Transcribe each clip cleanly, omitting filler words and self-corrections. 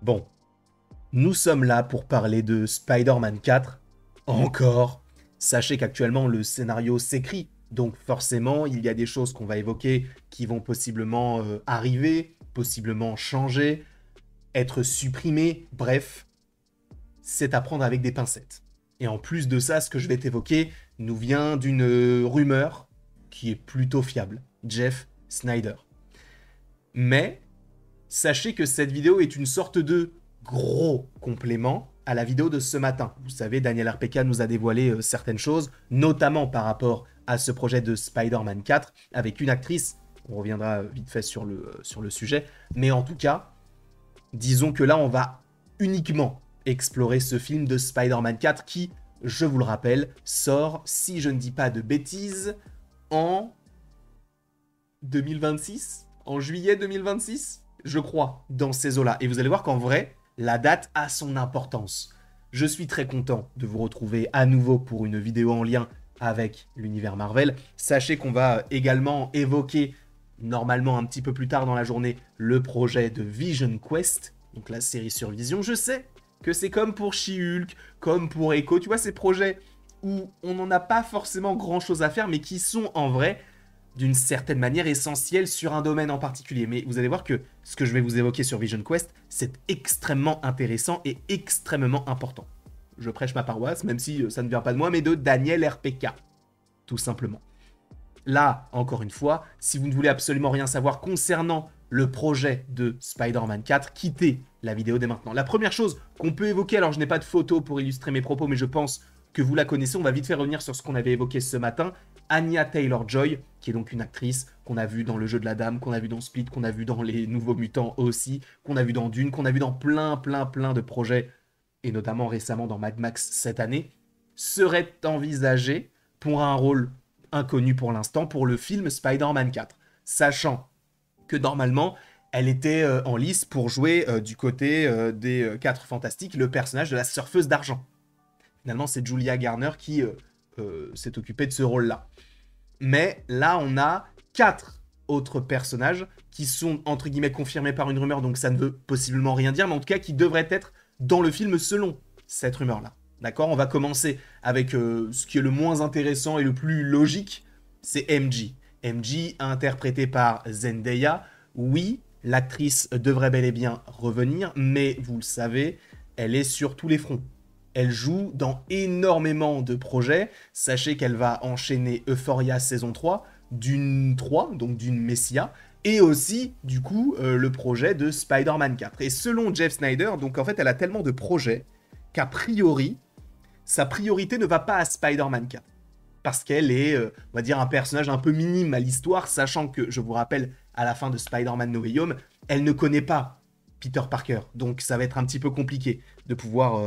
Bon, nous sommes là pour parler de Spider-Man 4. Encore. Sachez qu'actuellement le scénario s'écrit, donc forcément il y a des choses qu'on va évoquer qui vont possiblement arriver, possiblement changer, être supprimées, bref, c'est à prendre avec des pincettes. Et en plus de ça, ce que je vais t'évoquer nous vient d'une rumeur qui est plutôt fiable, Jeff Snyder. Mais sachez que cette vidéo est une sorte de gros complément à la vidéo de ce matin. Vous savez, Daniel RPK nous a dévoilé certaines choses, notamment par rapport à ce projet de Spider-Man 4, avec une actrice, on reviendra vite fait sur le sujet, mais en tout cas, disons que là, on va uniquement explorer ce film de Spider-Man 4 qui, je vous le rappelle, sort, si je ne dis pas de bêtises, en 2026 ? En juillet 2026 ? Je crois, dans ces eaux-là. Et vous allez voir qu'en vrai, la date a son importance. Je suis très content de vous retrouver à nouveau pour une vidéo en lien avec l'univers Marvel. Sachez qu'on va également évoquer, normalement un petit peu plus tard dans la journée, le projet de Vision Quest, donc la série sur Vision. Je sais que c'est comme pour She-Hulk, comme pour Echo, tu vois, ces projets où on n'en a pas forcément grand-chose à faire, mais qui sont en vrai d'une certaine manière essentielle sur un domaine en particulier. Mais vous allez voir que ce que je vais vous évoquer sur Vision Quest, c'est extrêmement intéressant et extrêmement important. Je prêche ma paroisse, même si ça ne vient pas de moi, mais de Daniel RPK, tout simplement. Là, encore une fois, si vous ne voulez absolument rien savoir concernant le projet de Spider-Man 4, quittez la vidéo dès maintenant. La première chose qu'on peut évoquer, alors je n'ai pas de photo pour illustrer mes propos, mais je pense que vous la connaissez, on va vite faire revenir sur ce qu'on avait évoqué ce matin. Anya Taylor-Joy, qui est donc une actrice qu'on a vue dans Le Jeu de la Dame, qu'on a vue dans Split, qu'on a vue dans Les Nouveaux Mutants aussi, qu'on a vue dans Dune, qu'on a vue dans plein de projets, et notamment récemment dans Mad Max cette année, serait envisagée pour un rôle inconnu pour l'instant pour le film Spider-Man 4, sachant que normalement, elle était en lice pour jouer du côté des 4 Fantastiques, le personnage de la surfeuse d'argent. Finalement, c'est Julia Garner qui s'est occupée de ce rôle-là. Mais là, on a 4 autres personnages qui sont, entre guillemets, confirmés par une rumeur, donc ça ne veut possiblement rien dire, mais en tout cas qui devraient être dans le film selon cette rumeur-là. D'accord ? On va commencer avec ce qui est le moins intéressant et le plus logique, c'est MJ. MJ, interprété par Zendaya. Oui, l'actrice devrait bel et bien revenir, mais vous le savez, elle est sur tous les fronts. Elle joue dans énormément de projets. Sachez qu'elle va enchaîner Euphoria saison 3, Dune 3, donc Dune Messia, et aussi, du coup, le projet de Spider-Man 4. Et selon Jeff Snyder, donc en fait, elle a tellement de projets qu'a priori, sa priorité ne va pas à Spider-Man 4. Parce qu'elle est, on va dire, un personnage un peu minime à l'histoire, sachant que, je vous rappelle, à la fin de Spider-Man No Way Home, elle ne connaît pas Peter Parker. Donc ça va être un petit peu compliqué de pouvoir,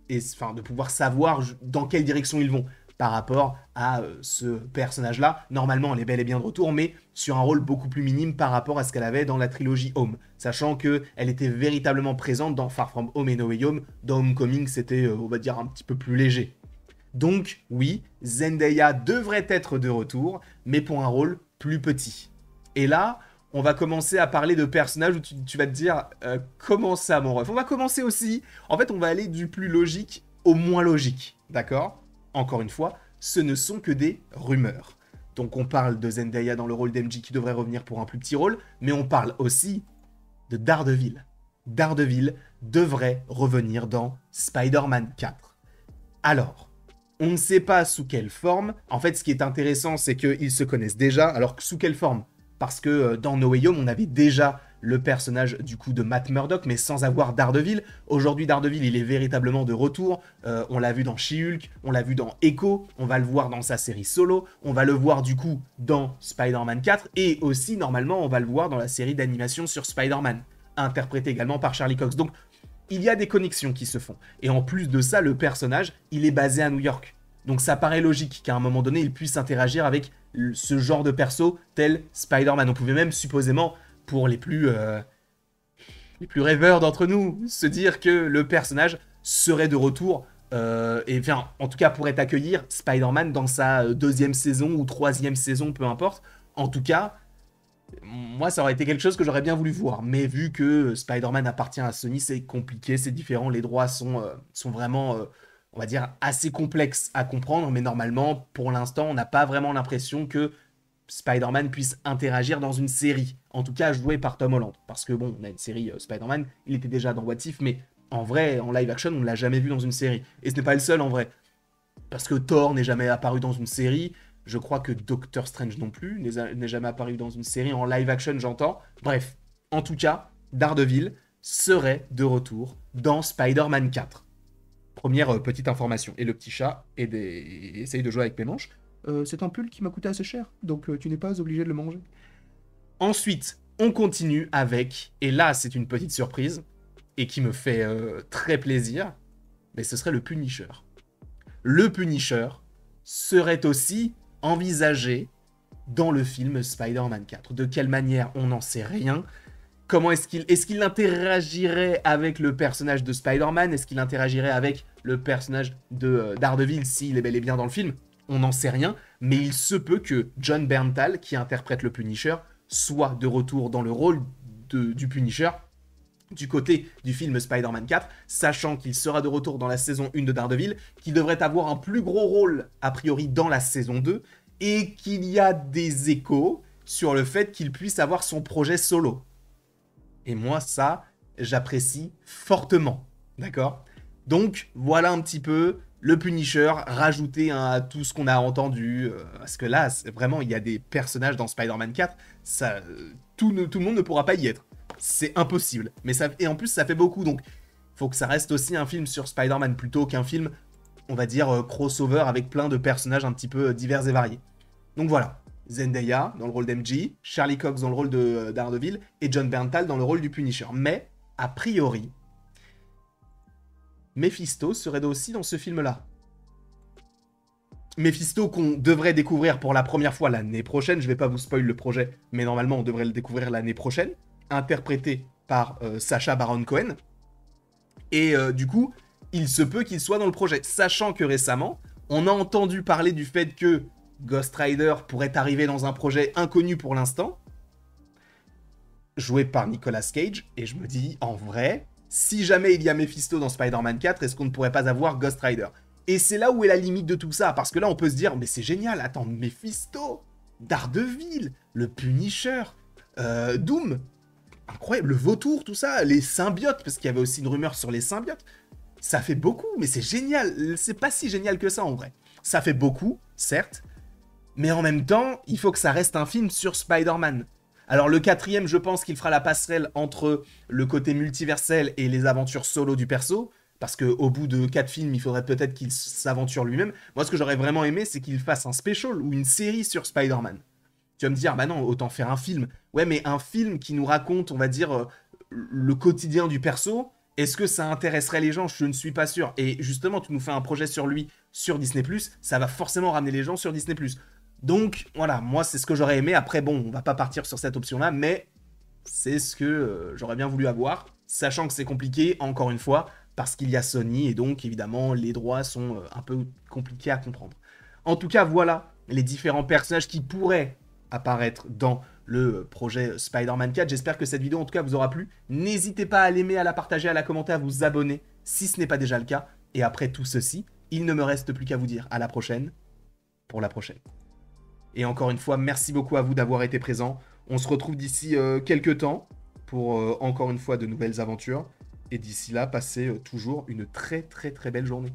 de pouvoir savoir dans quelle direction ils vont par rapport à ce personnage-là. Normalement, elle est bel et bien de retour, mais sur un rôle beaucoup plus minime par rapport à ce qu'elle avait dans la trilogie Home. Sachant qu'elle était véritablement présente dans Far From Home et No Way Home. Dans Homecoming, c'était, on va dire, un petit peu plus léger. Donc, oui, Zendaya devrait être de retour, mais pour un rôle plus petit. Et là, on va commencer à parler de personnages où tu vas te dire comment ça, mon ref ? On va commencer aussi, en fait, on va aller du plus logique au moins logique, d'accord ? Encore une fois, ce ne sont que des rumeurs. Donc on parle de Zendaya dans le rôle d'MJ qui devrait revenir pour un plus petit rôle, mais on parle aussi de Daredevil. Daredevil devrait revenir dans Spider-Man 4. Alors, on ne sait pas sous quelle forme. En fait, ce qui est intéressant, c'est qu'ils se connaissent déjà. Alors, sous quelle forme ? Parce que dans No Way Home, on avait déjà le personnage du coup de Matt Murdock, mais sans avoir Daredevil. Aujourd'hui, Daredevil, il est véritablement de retour. On l'a vu dans She-Hulk, on l'a vu dans Echo, on va le voir dans sa série solo, on va le voir du coup dans Spider-Man 4, et aussi, normalement, on va le voir dans la série d'animation sur Spider-Man, interprétée également par Charlie Cox. Donc, il y a des connexions qui se font. Et en plus de ça, le personnage, il est basé à New York. Donc ça paraît logique qu'à un moment donné, il puisse interagir avec ce genre de perso tel Spider-Man. On pouvait même supposément, pour les plus rêveurs d'entre nous, se dire que le personnage serait de retour, et enfin, en tout cas pourrait accueillir Spider-Man dans sa 2e saison ou 3e saison, peu importe. En tout cas, Moi, ça aurait été quelque chose que j'aurais bien voulu voir. Mais vu que Spider-Man appartient à Sony, c'est compliqué, c'est différent. Les droits sont vraiment, on va dire, assez complexes à comprendre. Mais normalement, pour l'instant, on n'a pas vraiment l'impression que Spider-Man puisse interagir dans une série. En tout cas, joué par Tom Holland. Parce que bon, on a une série Spider-Man, il était déjà dans What If, mais en vrai, en live action, on ne l'a jamais vu dans une série. Et ce n'est pas le seul en vrai. Parce que Thor n'est jamais apparu dans une série. Je crois que Doctor Strange non plus n'est jamais apparu dans une série en live action, j'entends. Bref, en tout cas, Daredevil serait de retour dans Spider-Man 4. Première petite information. Et le petit chat essaye de jouer avec mes manches. C'est un pull qui m'a coûté assez cher, donc tu n'es pas obligé de le manger. Ensuite, on continue avec, et là c'est une petite surprise, et qui me fait très plaisir, mais ce serait le Punisher. Le Punisher serait aussi envisagé dans le film Spider-Man 4. De quelle manière, on n'en sait rien. Comment est-ce qu'il interagirait avec le personnage de Spider-Man? Est-ce qu'il interagirait avec le personnage de Daredevil s'il est bel et bien dans le film? On n'en sait rien, mais il se peut que John Bernthal, qui interprète le Punisher, soit de retour dans le rôle du Punisher du côté du film Spider-Man 4, sachant qu'il sera de retour dans la saison 1 de Daredevil, qu'il devrait avoir un plus gros rôle, a priori, dans la saison 2, et qu'il y a des échos sur le fait qu'il puisse avoir son projet solo. Et moi, ça, j'apprécie fortement. D'accord? Donc, voilà un petit peu le Punisher rajouté à tout ce qu'on a entendu. Parce que là, vraiment, il y a des personnages dans Spider-Man 4, ça, tout le monde ne pourra pas y être. C'est impossible. Et en plus, ça fait beaucoup, donc il faut que ça reste aussi un film sur Spider-Man plutôt qu'un film, on va dire, crossover avec plein de personnages un petit peu divers et variés. Donc voilà, Zendaya dans le rôle d'MJ, Charlie Cox dans le rôle de Daredevil et John Bernthal dans le rôle du Punisher. Mais, a priori, Mephisto serait aussi dans ce film-là. Mephisto qu'on devrait découvrir pour la première fois l'année prochaine, je vais pas vous spoil le projet, mais normalement on devrait le découvrir l'année prochaine, interprété par Sacha Baron Cohen. Et du coup, il se peut qu'il soit dans le projet, sachant que récemment, on a entendu parler du fait que Ghost Rider pourrait arriver dans un projet inconnu pour l'instant, joué par Nicolas Cage, et je me dis, en vrai, si jamais il y a Mephisto dans Spider-Man 4, est-ce qu'on ne pourrait pas avoir Ghost Rider? Et c'est là où est la limite de tout ça, parce que là on peut se dire, mais c'est génial, attends, Mephisto, Daredevil, le Punisher, Doom, incroyable, le vautour, tout ça, les symbiotes, parce qu'il y avait aussi une rumeur sur les symbiotes, ça fait beaucoup, mais c'est génial, c'est pas si génial que ça en vrai. Ça fait beaucoup, certes, mais en même temps, il faut que ça reste un film sur Spider-Man. Alors le quatrième, je pense qu'il fera la passerelle entre le côté multiversel et les aventures solo du perso, parce qu'au bout de 4 films, il faudrait peut-être qu'il s'aventure lui-même. Moi, ce que j'aurais vraiment aimé, c'est qu'il fasse un special ou une série sur Spider-Man. Tu vas me dire, bah non, autant faire un film. Ouais, mais un film qui nous raconte, on va dire, le quotidien du perso, est-ce que ça intéresserait les gens? Je ne suis pas sûr. Et justement, tu nous fais un projet sur lui sur Disney+, ça va forcément ramener les gens sur Disney+. Donc, voilà, moi, c'est ce que j'aurais aimé. Après, bon, on va pas partir sur cette option-là, mais c'est ce que j'aurais bien voulu avoir, sachant que c'est compliqué, encore une fois, parce qu'il y a Sony, et donc, évidemment, les droits sont un peu compliqués à comprendre. En tout cas, voilà les différents personnages qui pourraient apparaître dans le projet Spider-Man 4. J'espère que cette vidéo, en tout cas, vous aura plu. N'hésitez pas à l'aimer, à la partager, à la commenter, à vous abonner, si ce n'est pas déjà le cas. Et après tout ceci, il ne me reste plus qu'à vous dire à la prochaine, pour la prochaine. Et encore une fois, merci beaucoup à vous d'avoir été présents. On se retrouve d'ici quelques temps pour encore une fois de nouvelles aventures. Et d'ici là, passez toujours une très très très belle journée.